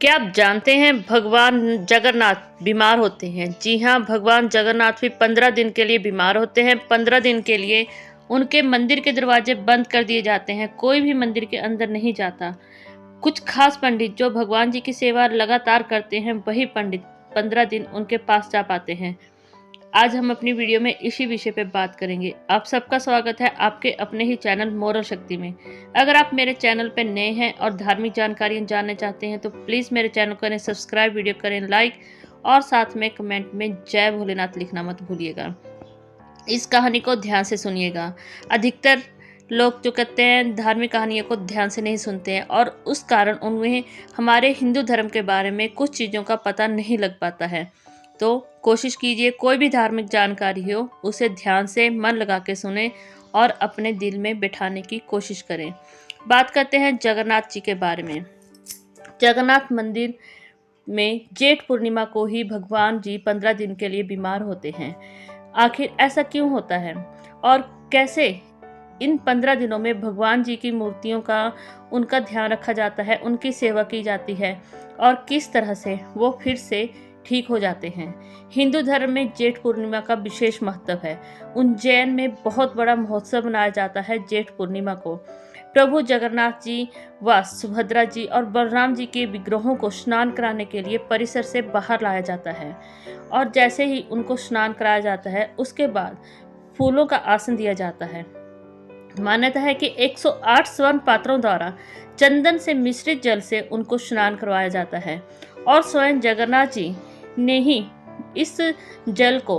क्या आप जानते हैं भगवान जगन्नाथ बीमार होते हैं? जी हाँ, भगवान जगन्नाथ भी 15 दिन के लिए बीमार होते हैं। 15 दिन के लिए उनके मंदिर के दरवाजे बंद कर दिए जाते हैं। कोई भी मंदिर के अंदर नहीं जाता। कुछ खास पंडित जो भगवान जी की सेवा लगातार करते हैं, वही पंडित 15 दिन उनके पास जा पाते हैं। आज हम अपनी वीडियो में इसी विषय पे बात करेंगे। आप सबका स्वागत है आपके अपने ही चैनल मोरल शक्ति में। अगर आप मेरे चैनल पर नए हैं और धार्मिक जानकारियाँ जानना चाहते हैं तो प्लीज़ मेरे चैनल को करें सब्सक्राइब, वीडियो करें लाइक और साथ में कमेंट में जय भोलेनाथ लिखना मत भूलिएगा। इस कहानी को ध्यान से सुनिएगा। अधिकतर लोग जो कहते हैं धार्मिक कहानियों को ध्यान से नहीं सुनते हैं और उस कारण उन्हें हमारे हिंदू धर्म के बारे में कुछ चीज़ों का पता नहीं लग पाता है। तो कोशिश कीजिए कोई भी धार्मिक जानकारी हो उसे ध्यान से मन लगा के सुने और अपने दिल में बिठाने की कोशिश करें। बात करते हैं जगन्नाथ जी के बारे में। जगन्नाथ मंदिर में जेठ पूर्णिमा को ही भगवान जी 15 दिन के लिए बीमार होते हैं। आखिर ऐसा क्यों होता है और कैसे इन 15 दिनों में भगवान जी की मूर्तियों का उनका ध्यान रखा जाता है, उनकी सेवा की जाती है और किस तरह से वो फिर से ठीक हो जाते हैं। हिंदू धर्म में जेठ पूर्णिमा का विशेष महत्व है। उज्जैन में बहुत बड़ा महोत्सव मनाया जाता है जेठ पूर्णिमा को। प्रभु जगन्नाथ जी व सुभद्रा जी और बलराम जी के विग्रहों को स्नान कराने के लिए परिसर से बाहर लाया जाता है और जैसे ही उनको स्नान कराया जाता है उसके बाद फूलों का आसन दिया जाता है। मान्यता है कि 108 स्वर्ण पात्रों द्वारा चंदन से मिश्रित जल से उनको स्नान करवाया जाता है और स्वयं जगन्नाथ जी ने ही इस जल को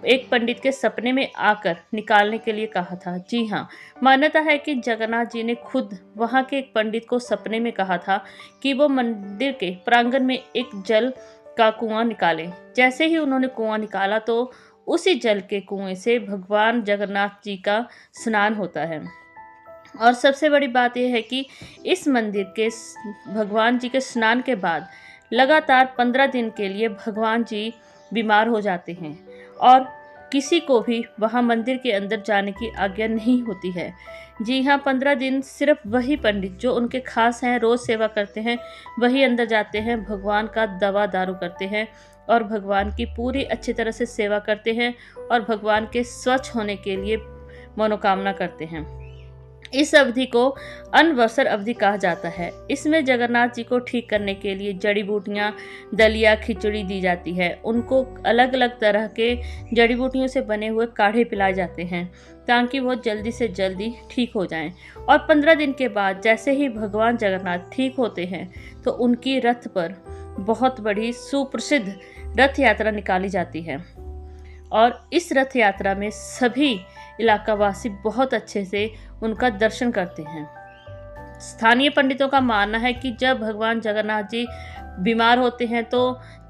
एक पंडित के सपने में आकर निकालने के लिए कहा था। जी हाँ, मान्यता है कि जगन्नाथ जी ने खुद वहाँ के एक पंडित को सपने में कहा था कि वो मंदिर के प्रांगण में एक जल का कुआं निकालें। जैसे ही उन्होंने कुआं निकाला तो उसी जल के कुएं से भगवान जगन्नाथ जी का स्नान होता है। और सबसे बड़ी बात यह है कि इस मंदिर के भगवान जी के स्नान के बाद लगातार 15 दिन के लिए भगवान जी बीमार हो जाते हैं और किसी को भी वहां मंदिर के अंदर जाने की आज्ञा नहीं होती है। जी हाँ, 15 दिन सिर्फ वही पंडित जो उनके खास हैं, रोज़ सेवा करते हैं, वही अंदर जाते हैं, भगवान का दवा दारू करते हैं और भगवान की पूरी अच्छी तरह से सेवा करते हैं और भगवान के स्वच्छ होने के लिए मनोकामना करते हैं। इस अवधि को अनवसर अवधि कहा जाता है। इसमें जगन्नाथ जी को ठीक करने के लिए जड़ी बूटियाँ, दलिया, खिचड़ी दी जाती है। उनको अलग अलग तरह के जड़ी बूटियों से बने हुए काढ़े पिलाए जाते हैं ताकि वो जल्दी से जल्दी ठीक हो जाएं। और 15 दिन के बाद जैसे ही भगवान जगन्नाथ ठीक होते हैं तो उनकी रथ पर बहुत बड़ी सुप्रसिद्ध रथ यात्रा निकाली जाती है और इस रथ यात्रा में सभी इलाकावासी बहुत अच्छे से उनका दर्शन करते हैं। स्थानीय पंडितों का मानना है कि जब भगवान जगन्नाथ जी बीमार होते हैं तो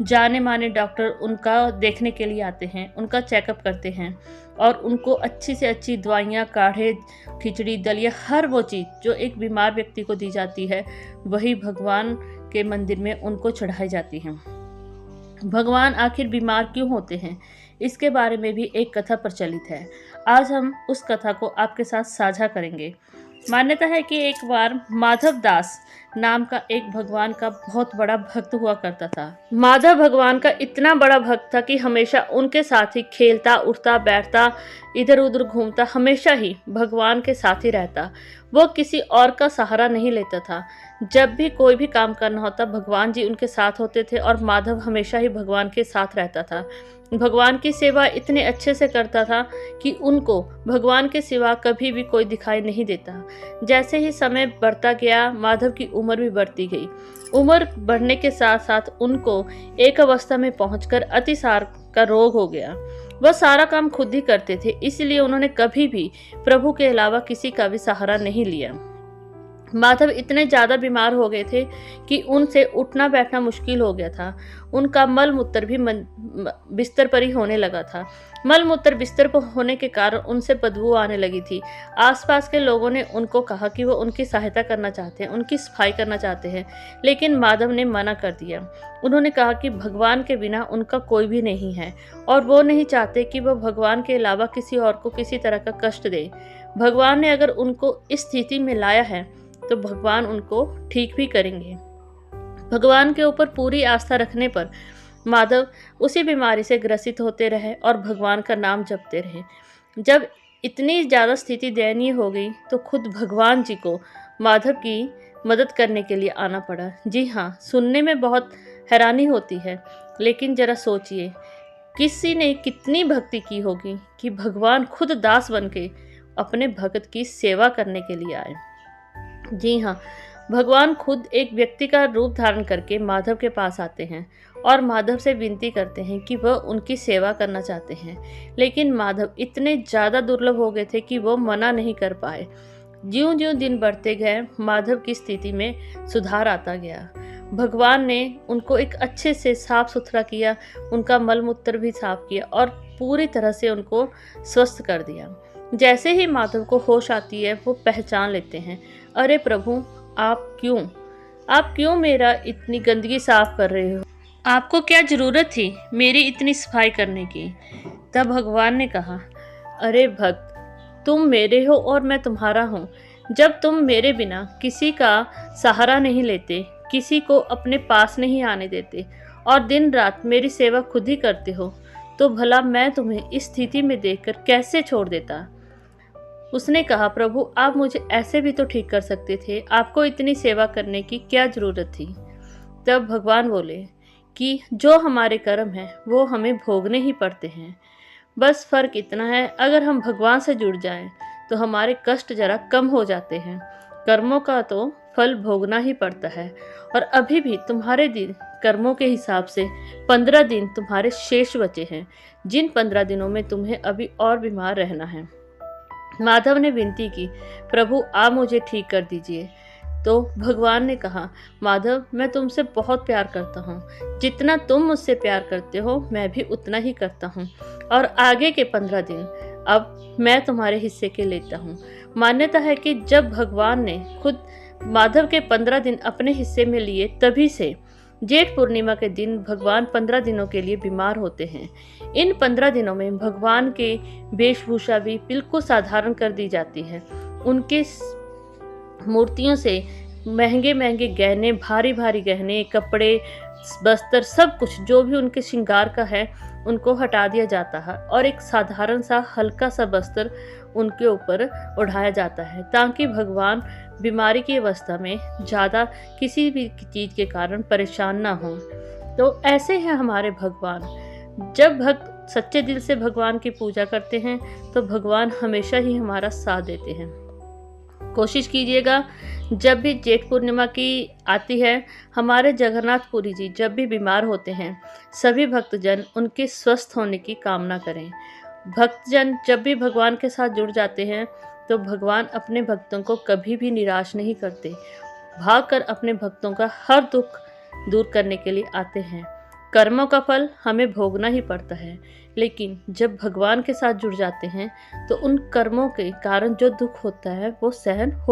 जाने माने डॉक्टर उनका देखने के लिए आते हैं, उनका चेकअप करते हैं और उनको अच्छी से अच्छी दवाइयाँ, काढ़े, खिचड़ी, दलिया, हर वो चीज़ जो एक बीमार व्यक्ति को दी जाती है वही भगवान के मंदिर में उनको चढ़ाई जाती है। भगवान आखिर बीमार क्यों होते हैं इसके बारे में भी एक कथा प्रचलित है। आज हम उस कथा को आपके साथ साझा करेंगे। मान्यता है कि एक बार माधव दास नाम का एक भगवान का बहुत बड़ा भक्त हुआ करता था। माधव भगवान का इतना बड़ा भक्त था कि हमेशा उनके साथ ही खेलता, उठता, बैठता, इधर उधर घूमता, हमेशा ही भगवान के साथ ही रहता। वो किसी और का सहारा नहीं लेता था। जब भी कोई भी काम करना होता भगवान जी उनके साथ होते थे और माधव हमेशा ही भगवान के साथ रहता था। भगवान की सेवा इतने अच्छे से करता था कि उनको भगवान के सिवा कभी भी कोई दिखाई नहीं देता। जैसे ही समय बढ़ता गया माधव की उम्र भी बढ़ती गई। उम्र बढ़ने के साथ साथ उनको एक अवस्था में पहुंचकर अतिसार का रोग हो गया। वह सारा काम खुद ही करते थे, इसलिए उन्होंने कभी भी प्रभु के अलावा किसी का भी सहारा नहीं लिया। माधव इतने ज़्यादा बीमार हो गए थे कि उनसे उठना बैठना मुश्किल हो गया था। उनका मल मूत्र भी बिस्तर पर ही होने लगा था। मल मूत्र बिस्तर पर होने के कारण उनसे बदबू आने लगी थी। आसपास के लोगों ने उनको कहा कि वो उनकी सहायता करना चाहते हैं, उनकी सफाई करना चाहते हैं, लेकिन माधव ने मना कर दिया। उन्होंने कहा कि भगवान के बिना उनका कोई भी नहीं है और वो नहीं चाहते कि वह भगवान के अलावा किसी और को किसी तरह का कष्ट दे। भगवान ने अगर उनको इस स्थिति में लाया है तो भगवान उनको ठीक भी करेंगे। भगवान के ऊपर पूरी आस्था रखने पर माधव उसी बीमारी से ग्रसित होते रहे और भगवान का नाम जपते रहे। जब इतनी ज़्यादा स्थिति दयनीय हो गई तो खुद भगवान जी को माधव की मदद करने के लिए आना पड़ा। जी हाँ, सुनने में बहुत हैरानी होती है, लेकिन जरा सोचिए किसी ने कितनी भक्ति की होगी कि भगवान खुद दास बन के अपने भक्त की सेवा करने के लिए आए। जी हाँ, भगवान खुद एक व्यक्ति का रूप धारण करके माधव के पास आते हैं और माधव से विनती करते हैं कि वह उनकी सेवा करना चाहते हैं, लेकिन माधव इतने ज़्यादा दुर्लभ हो गए थे कि वो मना नहीं कर पाए। ज्यों ज्यों दिन बढ़ते गए माधव की स्थिति में सुधार आता गया। भगवान ने उनको एक अच्छे से साफ सुथरा किया, उनका मल मूत्र भी साफ किया और पूरी तरह से उनको स्वस्थ कर दिया। जैसे ही माधव को होश आती है वो पहचान लेते हैं, अरे प्रभु आप क्यों मेरा इतनी गंदगी साफ कर रहे हो? आपको क्या जरूरत थी मेरी इतनी सफाई करने की? तब भगवान ने कहा, अरे भक्त, तुम मेरे हो और मैं तुम्हारा हूँ। जब तुम मेरे बिना किसी का सहारा नहीं लेते, किसी को अपने पास नहीं आने देते और दिन रात मेरी सेवा खुद ही करते हो, तो भला मैं तुम्हें इस स्थिति में देखकर कैसे छोड़ देता? उसने कहा, प्रभु आप मुझे ऐसे भी तो ठीक कर सकते थे, आपको इतनी सेवा करने की क्या जरूरत थी? तब भगवान बोले कि जो हमारे कर्म हैं वो हमें भोगने ही पड़ते हैं। बस फर्क इतना है, अगर हम भगवान से जुड़ जाएं तो हमारे कष्ट जरा कम हो जाते हैं। कर्मों का तो फल भोगना ही पड़ता है और अभी भी तुम्हारे दिन कर्मों के हिसाब से 15 दिन तुम्हारे शेष बचे हैं, जिन 15 दिनों में तुम्हें अभी और बीमार रहना है। माधव ने विनती की, प्रभु आप मुझे ठीक कर दीजिए। तो भगवान ने कहा, माधव मैं तुमसे बहुत प्यार करता हूँ, जितना तुम मुझसे प्यार करते हो मैं भी उतना ही करता हूँ, और आगे के 15 दिन अब मैं तुम्हारे हिस्से के लेता हूँ। मान्यता है कि जब भगवान ने खुद माधव के 15 दिन अपने हिस्से में लिए, तभी से जेठ पूर्णिमा के दिन भगवान 15 दिनों के लिए बीमार होते हैं। इन 15 दिनों में भगवान के वेशभूषा भी बिल्कुल साधारण कर दी जाती है। उनके मूर्तियों से महंगे महंगे गहने, भारी भारी गहने, कपड़े, बस्तर, सब कुछ जो भी उनके श्रृंगार का है उनको हटा दिया जाता है और एक साधारण सा हल्का सा बस्तर उनके ऊपर उठाया जाता है, ताकि भगवान बीमारी की अवस्था में ज़्यादा किसी भी चीज़ के कारण परेशान ना हो। तो ऐसे हैं हमारे भगवान। जब भक्त सच्चे दिल से भगवान की पूजा करते हैं तो भगवान हमेशा ही हमारा साथ देते हैं। कोशिश कीजिएगा, जब भी जेठ पूर्णिमा की आती है, हमारे जगन्नाथपुरी जी जब भी बीमार होते हैं, सभी भक्तजन उनके स्वस्थ होने की कामना करें। भक्तजन जब भी भगवान के साथ जुड़ जाते हैं तो भगवान अपने भक्तों को कभी भी निराश नहीं करते, भागकर अपने भक्तों का हर दुख दूर करने के लिए आते हैं। कर्मों का फल हमें भोगना ही पड़ता है, लेकिन जब भगवान के साथ जुड़ जाते हैं तो उन कर्मों के कारण जो दुख होता है वो सहन हो